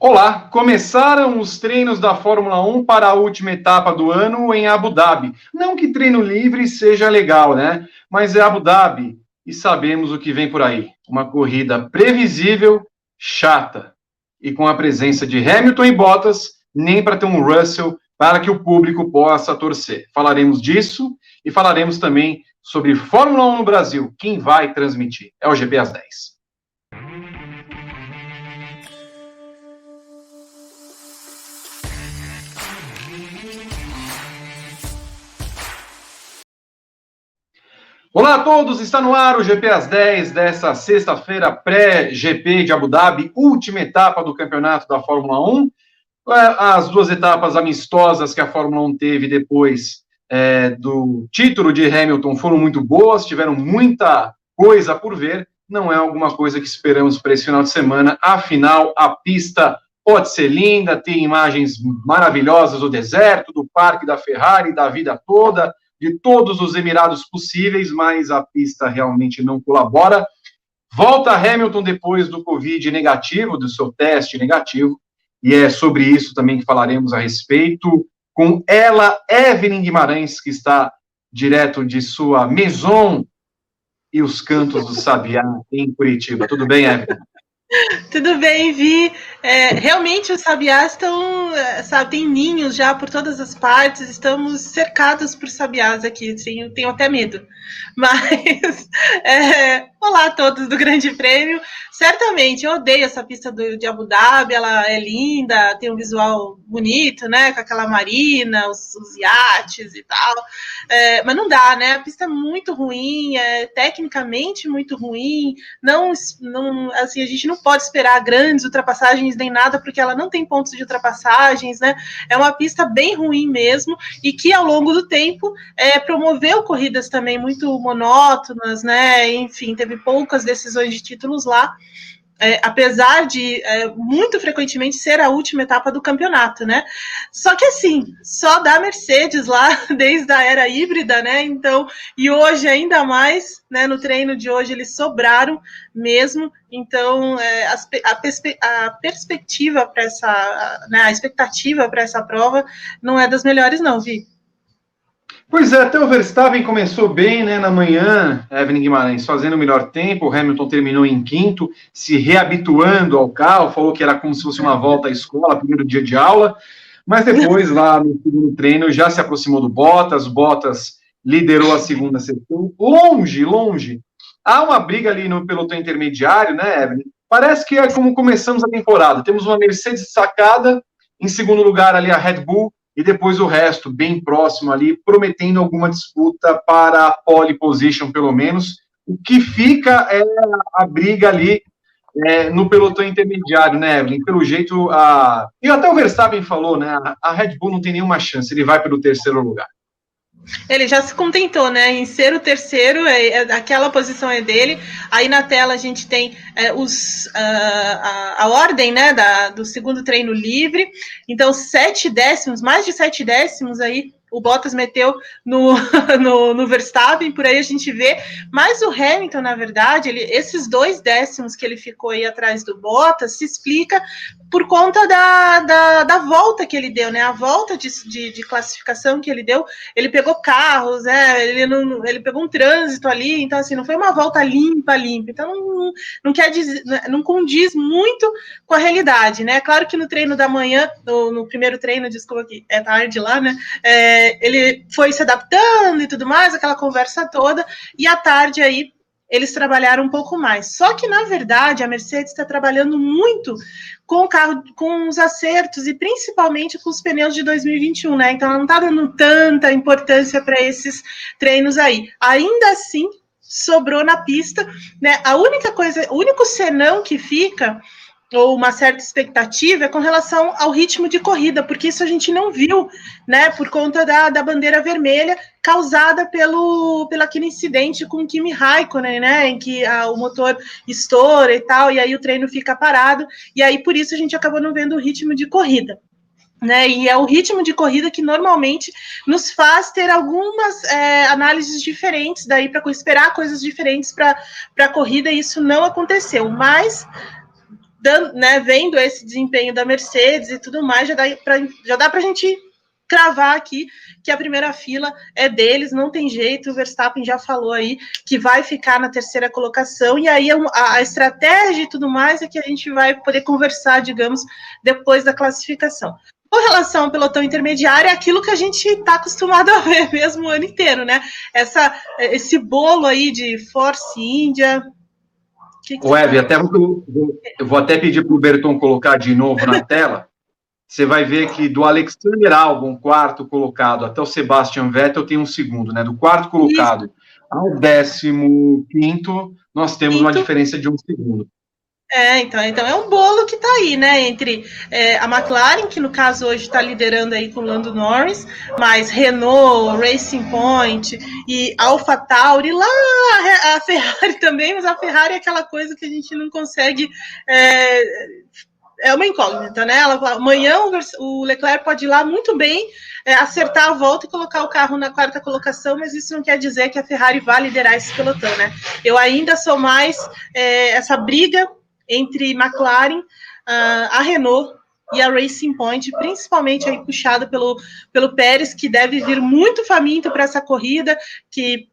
Olá, começaram os treinos da Fórmula 1 para a última etapa do ano em Abu Dhabi. Não que treino livre seja legal, né? Mas é Abu Dhabi e sabemos o que vem por aí. Uma corrida previsível, chata e com a presença de Hamilton e Bottas, nem para ter um Russell para que o público possa torcer. Falaremos disso e falaremos também sobre Fórmula 1 no Brasil. Quem vai transmitir? É o GP às 10. Olá a todos, está no ar o GP às 10 dessa sexta-feira pré-GP de Abu Dhabi, última etapa do campeonato da Fórmula 1. As duas etapas amistosas que a Fórmula 1 teve depois do título de Hamilton foram muito boas, tiveram muita coisa por ver, não é alguma coisa que esperamos para esse final de semana, afinal a pista pode ser linda, tem imagens maravilhosas do deserto, do parque da Ferrari, da vida toda, de todos os Emirados possíveis, mas a pista realmente não colabora. Volta Hamilton depois do Covid negativo, do seu teste negativo, e é sobre isso também que falaremos a respeito com ela, Evelyn Guimarães, que está direto de sua maison e os Cantos do Sabiá, em Curitiba. Tudo bem, Evelyn? Tudo bem, Vi. Realmente os sabiás estão, sabe, tem ninhos já por todas as partes, estamos cercados por sabiás aqui, assim, tenho até medo. Mas, olá a todos do Grande Prêmio. Certamente, eu odeio essa pista de Abu Dhabi, ela é linda, tem um visual bonito, né, com aquela marina, os iates e tal, mas não dá, né, a pista é muito ruim, tecnicamente muito ruim, não, assim, a gente não pode esperar grandes ultrapassagens nem nada, porque ela não tem pontos de ultrapassagens, né? É uma pista bem ruim mesmo, e que ao longo do tempo promoveu corridas também muito monótonas, né? Enfim, teve poucas decisões de títulos lá. Apesar de muito frequentemente ser a última etapa do campeonato, né? Só que assim, só da Mercedes lá desde a era híbrida, né? Então, e hoje ainda mais, né? No treino de hoje eles sobraram mesmo. Então, a perspectiva para essa, né? A expectativa para essa prova não é das melhores, não, Vi. Pois é, até o Verstappen começou bem, né, na manhã, Evelyn Guimarães, fazendo o melhor tempo, o Hamilton terminou em quinto, se reabituando ao carro, falou que era como se fosse uma volta à escola, primeiro dia de aula, mas depois, lá no segundo treino, já se aproximou do Bottas liderou a segunda sessão, longe. Há uma briga ali no pelotão intermediário, né, Evelyn? Parece que é como começamos a temporada, temos uma Mercedes sacada, em segundo lugar ali a Red Bull, e depois o resto bem próximo ali, prometendo alguma disputa para a pole position, pelo menos. O que fica é a briga ali no pelotão intermediário, né, Evelyn? Pelo jeito, e até o Verstappen falou, né, a Red Bull não tem nenhuma chance, ele vai pelo terceiro lugar. Ele já se contentou, né, em ser o terceiro, aquela posição é dele. Aí na tela a gente tem a ordem, né, do segundo treino livre. Então, 7 décimos, mais de 7 décimos aí, o Bottas meteu no Verstappen, por aí a gente vê. Mas o Hamilton, na verdade, esses 2 décimos que ele ficou aí atrás do Bottas, se explica por conta da volta que ele deu, né? A volta de classificação que ele deu, ele pegou carros, ele pegou um trânsito ali, então assim, não foi uma volta limpa. Então não quer dizer, não condiz muito com a realidade, né? Claro que no treino da manhã, no primeiro treino, desculpa que é tarde lá, né? Ele foi se adaptando e tudo mais, aquela conversa toda, e à tarde aí eles trabalharam um pouco mais. Só que, na verdade, a Mercedes está trabalhando muito com o carro, com os acertos e principalmente com os pneus de 2021, né? Então, ela não está dando tanta importância para esses treinos aí. Ainda assim, sobrou na pista, né? A única coisa, o único senão que fica, ou uma certa expectativa, é com relação ao ritmo de corrida, porque isso a gente não viu, né, por conta da bandeira vermelha causada pelo aquele incidente com o Kimi Raikkonen, né, em que o motor estoura e tal, e aí o treino fica parado, e aí por isso a gente acabou não vendo o ritmo de corrida. Né, e é o ritmo de corrida que normalmente nos faz ter algumas análises diferentes daí para esperar coisas diferentes para a corrida, e isso não aconteceu. Mas né, vendo esse desempenho da Mercedes e tudo mais, já dá para a gente cravar aqui que a primeira fila é deles, não tem jeito. O Verstappen já falou aí que vai ficar na terceira colocação, e aí a estratégia e tudo mais é que a gente vai poder conversar, digamos, depois da classificação. Com relação ao pelotão intermediário, é aquilo que a gente está acostumado a ver mesmo o ano inteiro, né? Esse bolo aí de Force India. O Eve, eu vou até pedir para o Berton colocar de novo na tela. Você vai ver que do Alexander Albon, quarto colocado, até o Sebastian Vettel tem um segundo, né? Do quarto colocado Isso. ao 15º, nós temos uma diferença de um segundo. Então é um bolo que está aí, né? Entre a McLaren, que no caso hoje está liderando aí com o Lando Norris, mas Renault, Racing Point e AlphaTauri, lá a Ferrari também, mas a Ferrari é aquela coisa que a gente não consegue. É uma incógnita, né? Amanhã o Leclerc pode ir lá muito bem, acertar a volta e colocar o carro na quarta colocação, mas isso não quer dizer que a Ferrari vá liderar esse pelotão, né? Eu ainda sou mais essa briga entre McLaren, a Renault e a Racing Point, principalmente aí puxada pelo Pérez, que deve vir muito faminto para essa corrida, que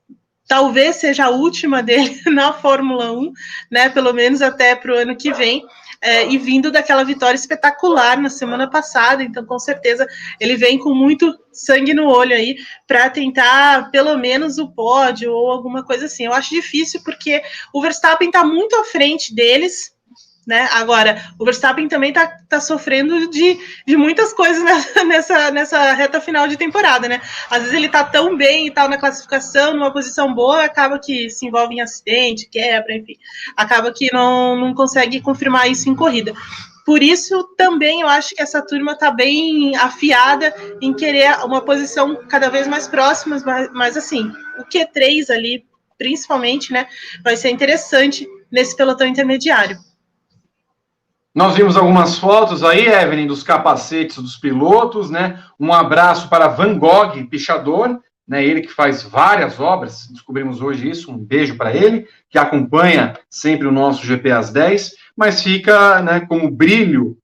talvez seja a última dele na Fórmula 1, né? Pelo menos até para o ano que vem. E vindo daquela vitória espetacular na semana passada, então com certeza ele vem com muito sangue no olho aí para tentar pelo menos o pódio ou alguma coisa assim. Eu acho difícil porque o Verstappen está muito à frente deles, né? Agora, o Verstappen também tá sofrendo de muitas coisas nessa reta final de temporada, né? Às vezes ele tá tão bem e tal na classificação, numa posição boa, acaba que se envolve em acidente, quebra, enfim. Acaba que não consegue confirmar isso em corrida. Por isso, também eu acho que essa turma está bem afiada em querer uma posição cada vez mais próxima, mas assim, o Q3 ali, principalmente, né, vai ser interessante nesse pelotão intermediário. Nós vimos algumas fotos aí, Evelyn, dos capacetes dos pilotos, né? Um abraço para Van Gogh, pichador, né? Ele que faz várias obras, descobrimos hoje isso, um beijo para ele, que acompanha sempre o nosso GP às 10, mas fica, né, como brilho,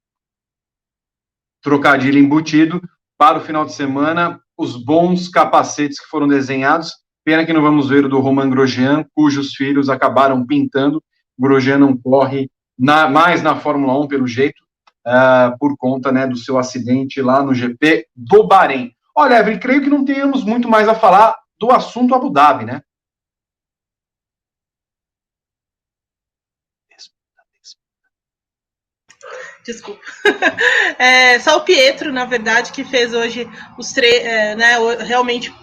trocadilho embutido, para o final de semana, os bons capacetes que foram desenhados. Pena que não vamos ver o do Romain Grosjean, cujos filhos acabaram pintando. Grosjean não corre mais na Fórmula 1, pelo jeito, por conta, né, do seu acidente lá no GP do Bahrein. Olha, Evelyn, creio que não tenhamos muito mais a falar do assunto Abu Dhabi, né? Desculpa. Só o Pietro, na verdade, que fez hoje né, realmente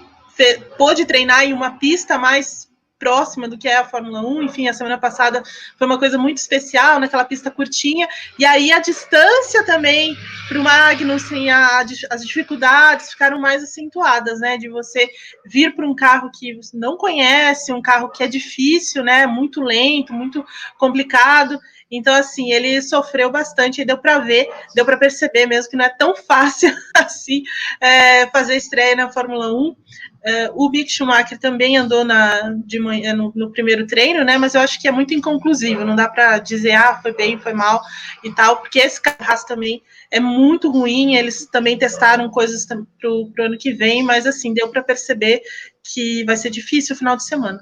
pôde treinar em uma pista mais próxima do que é a Fórmula 1, enfim, a semana passada foi uma coisa muito especial, naquela pista curtinha, e aí a distância também para o Magnussen, as dificuldades ficaram mais acentuadas, né, de você vir para um carro que você não conhece, um carro que é difícil, né, muito lento, muito complicado. Então, assim, ele sofreu bastante, e deu para ver, deu para perceber mesmo que não é tão fácil assim fazer estreia na Fórmula 1. O Mick Schumacher também andou de manhã no primeiro treino, né? Mas eu acho que é muito inconclusivo, não dá para dizer, foi bem, foi mal e tal, porque esse carro também é muito ruim, eles também testaram coisas para o ano que vem, mas assim, deu para perceber que vai ser difícil o final de semana.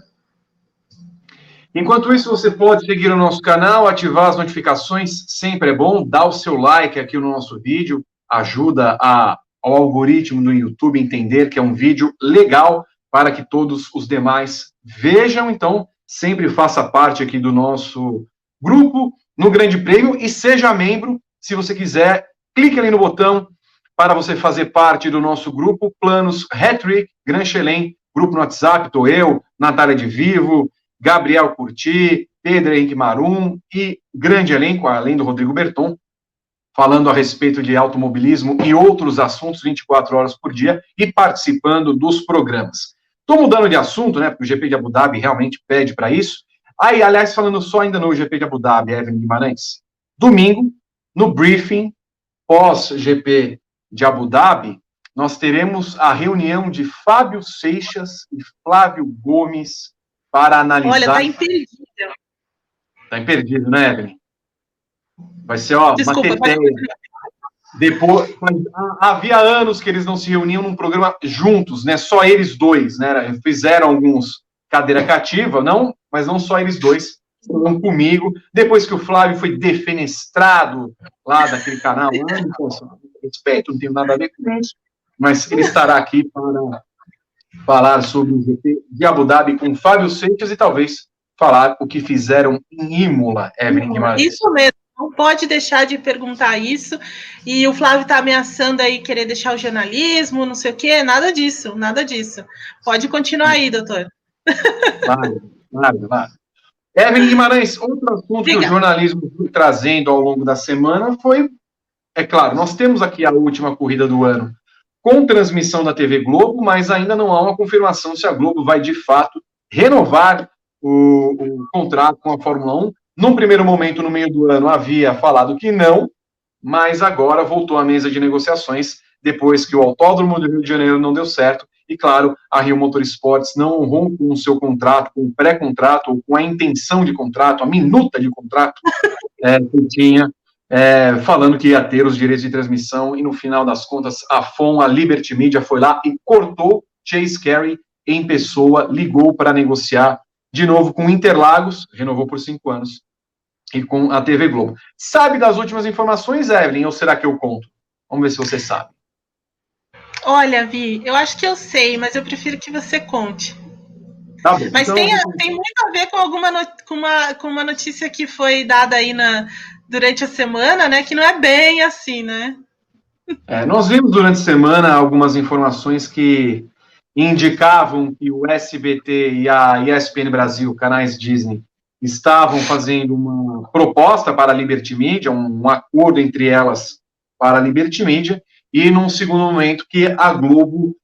Enquanto isso, você pode seguir o nosso canal, ativar as notificações, sempre é bom, dá o seu like aqui no nosso vídeo, ajuda ao algoritmo do YouTube entender que é um vídeo legal para que todos os demais vejam. Então, sempre faça parte aqui do nosso grupo no Grande Prêmio e seja membro, se você quiser, clique ali no botão para você fazer parte do nosso grupo, Planos Hattrick, Gran Chelem, grupo no WhatsApp, estou eu, Natália de Vivo, Gabriel Curti, Pedro Henrique Marum e grande elenco, além do Rodrigo Berton, falando a respeito de automobilismo e outros assuntos 24 horas por dia e participando dos programas. Estou mudando de assunto, né, porque o GP de Abu Dhabi realmente pede para isso. Aí, aliás, falando só ainda no GP de Abu Dhabi, Evelyn Guimarães, domingo, no briefing pós-GP de Abu Dhabi, nós teremos a reunião de Fábio Seixas e Flávio Gomes para analisar... Olha, tá imperdível. Tá imperdível, né, Evelyn? Vai ser, ó, Desculpa, uma teteia. Depois, havia anos que eles não se reuniam num programa juntos, né? Só eles dois, né? Fizeram alguns cadeira cativa, não, mas não só eles dois, foram comigo. Depois que o Flávio foi defenestrado lá daquele canal, respeito, não tenho nada a ver com isso, mas ele estará aqui para falar sobre o GP de Abu Dhabi com Fábio Seixas e talvez falar o que fizeram em Imola, Evelyn Guimarães. Isso mesmo. Não pode deixar de perguntar isso. E o Flávio está ameaçando aí querer deixar o jornalismo, não sei o quê. Nada disso, nada disso. Pode continuar aí, doutor. Claro. Evelyn Guimarães, outro assunto que o jornalismo foi trazendo ao longo da semana foi, é claro, nós temos aqui a última corrida do ano com transmissão da TV Globo, mas ainda não há uma confirmação se a Globo vai, de fato, renovar o contrato com a Fórmula 1. Num primeiro momento, no meio do ano, havia falado que não, mas agora voltou à mesa de negociações, depois que o Autódromo do Rio de Janeiro não deu certo, e, claro, a Rio Motorsports não honrou com o seu contrato, com o pré-contrato, ou com a intenção de contrato, a minuta de contrato que tinha, falando que ia ter os direitos de transmissão, e no final das contas, a FOM, a Liberty Media, foi lá e cortou Chase Carey em pessoa, ligou para negociar de novo com Interlagos, renovou por 5 anos, e com a TV Globo. Sabe das últimas informações, Evelyn, ou será que eu conto? Vamos ver se você sabe. Olha, Vi, eu acho que eu sei, mas eu prefiro que você conte. Tá bom, mas então, tem muito a ver com uma notícia que foi dada aí durante a semana, né? Que não é bem assim, né? Nós vimos durante a semana algumas informações que indicavam que o SBT e a ESPN Brasil, canais Disney, estavam fazendo uma proposta para a Liberty Media, um acordo entre elas para a Liberty Media, e num segundo momento que a Globo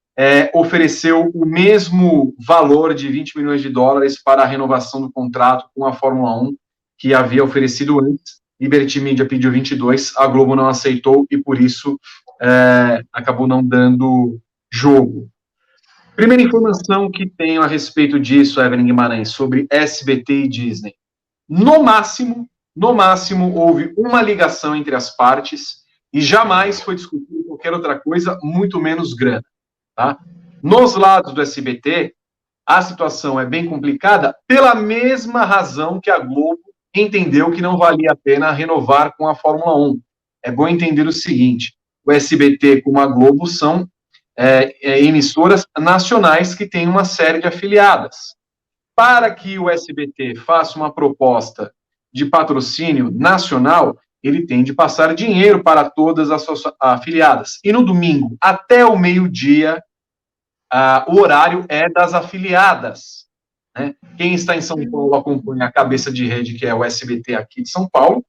ofereceu o mesmo valor de 20 milhões de dólares para a renovação do contrato com a Fórmula 1 que havia oferecido antes. Liberty Media pediu 22, a Globo não aceitou e por isso acabou não dando jogo. Primeira informação que tenho a respeito disso, Evelyn Guimarães, sobre SBT e Disney. No máximo, houve uma ligação entre as partes e jamais foi discutido qualquer outra coisa, muito menos grana. Tá? Nos lados do SBT, a situação é bem complicada pela mesma razão que a Globo entendeu que não valia a pena renovar com a Fórmula 1. É bom entender o seguinte, o SBT como a Globo são emissoras nacionais que têm uma série de afiliadas. Para que o SBT faça uma proposta de patrocínio nacional, ele tem de passar dinheiro para todas as suas afiliadas. E no domingo, até o meio-dia, o horário é das afiliadas. Né? Quem está em São Paulo acompanha a cabeça de rede, que é o SBT aqui de São Paulo,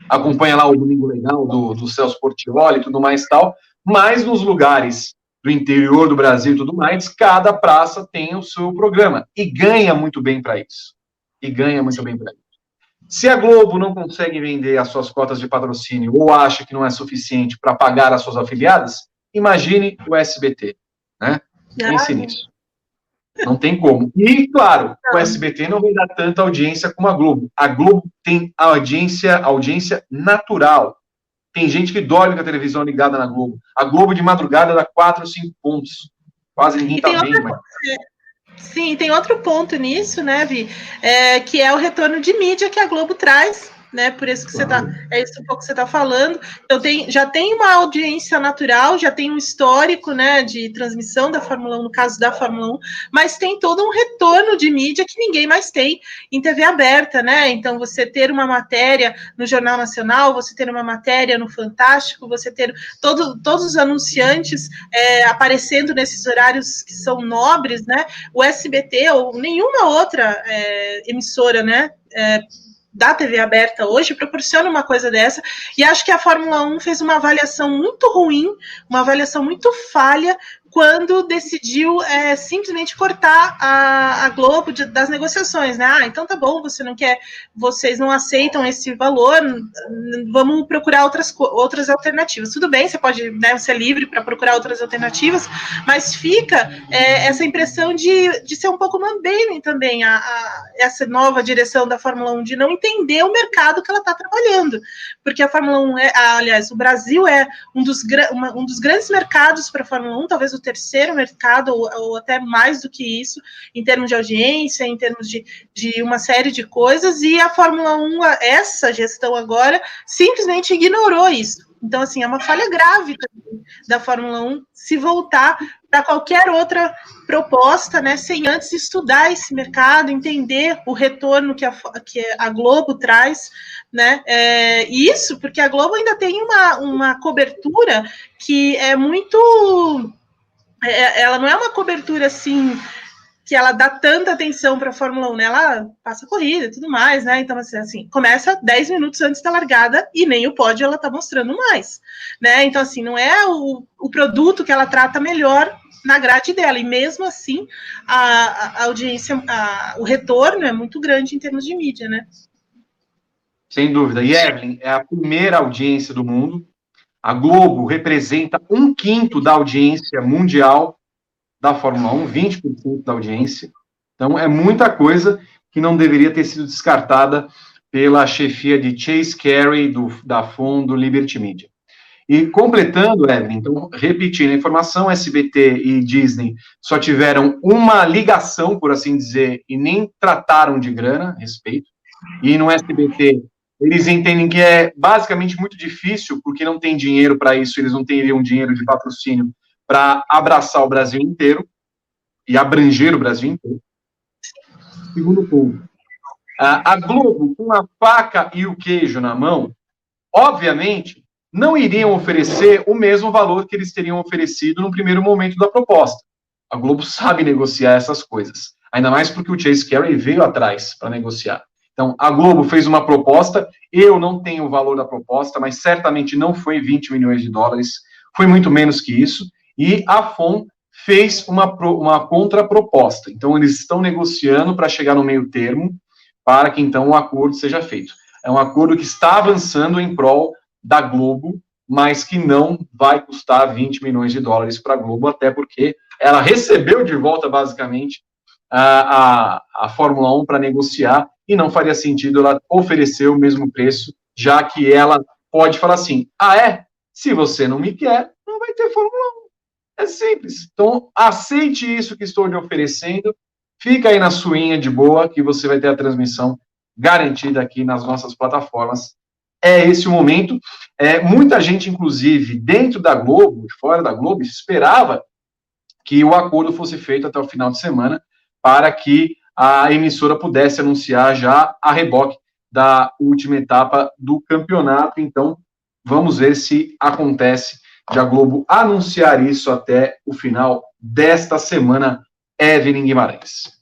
acompanha lá o Domingo Legal do Celso Portiolli e tudo mais tal, mas nos lugares do interior do Brasil e tudo mais, cada praça tem o seu programa e ganha muito bem para isso. Se a Globo não consegue vender as suas cotas de patrocínio ou acha que não é suficiente para pagar as suas afiliadas, imagine o SBT, né? Pense nisso. Não tem como. E, claro, o SBT não vai dar tanta audiência como a Globo. A Globo tem audiência natural. Tem gente que dorme com a televisão ligada na Globo. A Globo de madrugada dá 4, 5 pontos. Quase ninguém está vendo. Sim, tem outro ponto nisso, né, Vi? Que é o retorno de mídia que a Globo traz, né? Por isso que você tá. É isso um pouco que você está falando. Então, já tem uma audiência natural, já tem um histórico, né, de transmissão da Fórmula 1, no caso da Fórmula 1, mas tem todo um retorno de mídia que ninguém mais tem em TV aberta, né? Então, você ter uma matéria no Jornal Nacional, você ter uma matéria no Fantástico, você ter todos os anunciantes aparecendo nesses horários que são nobres, né? O SBT ou nenhuma outra emissora, né? Da TV aberta hoje proporciona uma coisa dessa, e acho que a Fórmula 1 fez uma avaliação muito ruim, uma avaliação muito falha quando decidiu simplesmente cortar a Globo das negociações, né? Então tá bom, vocês não aceitam esse valor, vamos procurar outras alternativas. Tudo bem, você pode, né, ser livre para procurar outras alternativas, mas fica essa impressão de ser um pouco mambembe também essa nova direção da Fórmula 1, de não entender o mercado que ela está trabalhando, porque a Fórmula 1 aliás, o Brasil é um dos grandes mercados para a Fórmula 1, talvez o terceiro mercado, ou até mais do que isso, em termos de audiência, em termos de uma série de coisas, e a Fórmula 1, essa gestão agora, simplesmente ignorou isso. Então, assim, é uma falha grave da Fórmula 1 se voltar para qualquer outra proposta, né, sem antes estudar esse mercado, entender o retorno que a Globo traz, né, isso porque a Globo ainda tem uma cobertura que é muito... ela não é uma cobertura, assim, que ela dá tanta atenção para a Fórmula 1, né? Ela passa corrida e tudo mais, né? Então, assim, começa 10 minutos antes da largada e nem o pódio ela tá mostrando mais, né? Então, assim, não é o produto que ela trata melhor na grade dela, e mesmo assim, a audiência, o retorno é muito grande em termos de mídia, né? Sem dúvida. E Evelyn, é a primeira audiência do mundo. A Globo representa 1/5 da audiência mundial da Fórmula 1, 20% da audiência. Então, é muita coisa que não deveria ter sido descartada pela chefia de Chase Carey, da Fundo Liberty Media. E completando, Evelyn, então, repetindo a informação, SBT e Disney só tiveram uma ligação, por assim dizer, e nem trataram de grana a respeito. E no SBT, eles entendem que é basicamente muito difícil, porque não tem dinheiro para isso, eles não teriam dinheiro de patrocínio para abraçar o Brasil inteiro e abranger o Brasil inteiro. Segundo ponto, a Globo, com a faca e o queijo na mão, obviamente, não iriam oferecer o mesmo valor que eles teriam oferecido no primeiro momento da proposta. A Globo sabe negociar essas coisas, ainda mais porque o Chase Carey veio atrás para negociar. Então, a Globo fez uma proposta, eu não tenho o valor da proposta, mas certamente não foi 20 milhões de dólares, foi muito menos que isso, e a FOM fez uma contraproposta. Então, eles estão negociando para chegar no meio termo, para que, então, o acordo seja feito. É um acordo que está avançando em prol da Globo, mas que não vai custar 20 milhões de dólares para a Globo, até porque ela recebeu de volta, basicamente, a Fórmula 1 para negociar, e não faria sentido ela oferecer o mesmo preço, já que ela pode falar assim, se você não me quer, não vai ter Fórmula 1. É simples. Então, aceite isso que estou lhe oferecendo, fica aí na suinha de boa, que você vai ter a transmissão garantida aqui nas nossas plataformas. É esse o momento. Muita gente, inclusive, dentro da Globo, fora da Globo, esperava que o acordo fosse feito até o final de semana, para que a emissora pudesse anunciar já a reboque da última etapa do campeonato. Então, vamos ver se acontece de a Globo anunciar isso até o final desta semana. Evelyn Guimarães.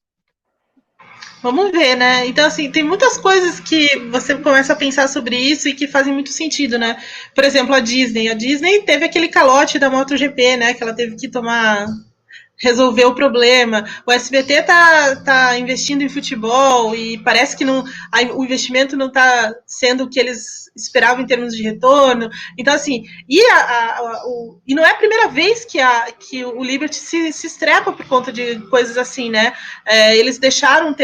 Vamos ver, né? Então, assim, tem muitas coisas que você começa a pensar sobre isso e que fazem muito sentido, né? Por exemplo, a Disney. A Disney teve aquele calote da MotoGP, né? Que ela teve que resolver o problema. O SBT tá investindo em futebol e parece que o investimento não está sendo o que eles esperavam em termos de retorno. Então, assim, e não é a primeira vez que o Liberty se estrepa por conta de coisas assim, né? Eles deixaram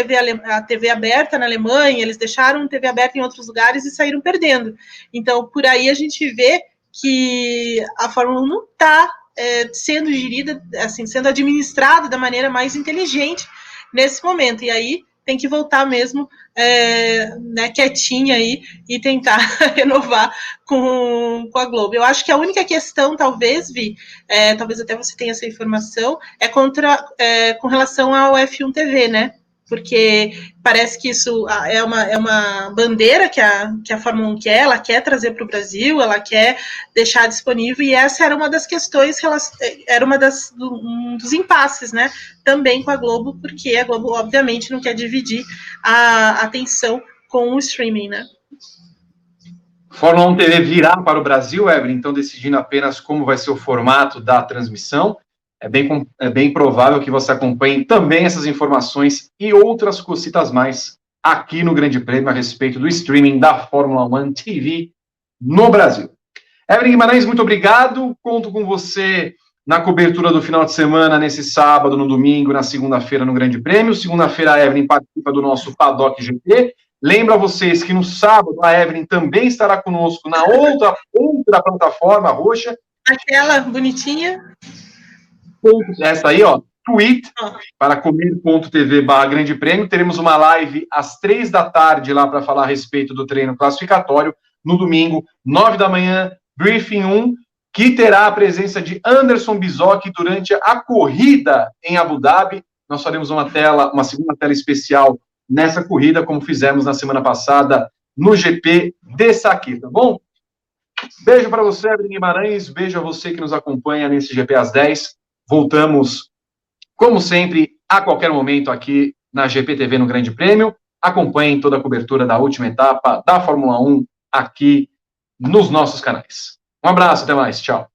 a TV aberta na Alemanha, eles deixaram TV aberta em outros lugares e saíram perdendo. Então, por aí a gente vê que a Fórmula 1 não está sendo gerida, assim, sendo administrada da maneira mais inteligente nesse momento. E aí tem que voltar mesmo né, quietinha aí e tentar renovar com a Globo. Eu acho que a única questão, talvez, Vi, talvez até você tenha essa informação, com relação ao F1 TV, né? Porque parece que isso é uma bandeira que a Fórmula 1 quer, ela quer trazer para o Brasil, ela quer deixar disponível, e essa era uma das questões, era um dos impasses, né, também com a Globo, porque a Globo, obviamente, não quer dividir a atenção com o streaming, né. Fórmula 1 TV virá para o Brasil, Evelyn, então decidindo apenas como vai ser o formato da transmissão. é bem provável que você acompanhe também essas informações e outras cositas mais aqui no Grande Prêmio a respeito do streaming da Fórmula 1 TV no Brasil. Evelyn Guimarães, muito obrigado. Conto com você na cobertura do final de semana, nesse sábado, no domingo, na segunda-feira no Grande Prêmio. Segunda-feira a Evelyn participa do nosso Paddock GP. Lembro a vocês que no sábado a Evelyn também estará conosco na outra plataforma roxa. Aquela bonitinha. Essa aí, ó, tweet para comer.tv/Grande Prêmio. Teremos uma live às 3 da tarde lá para falar a respeito do treino classificatório. No domingo, 9 da manhã, Briefing 1, que terá a presença de Anderson Bizocchi durante a corrida em Abu Dhabi. Nós faremos uma segunda tela especial nessa corrida, como fizemos na semana passada no GP de Saqueta, tá bom? Beijo para você, Evelyn Guimarães. Beijo a você que nos acompanha nesse GP às 10. Voltamos, como sempre, a qualquer momento aqui na GPTV no Grande Prêmio. Acompanhem toda a cobertura da última etapa da Fórmula 1 aqui nos nossos canais. Um abraço, até mais, tchau.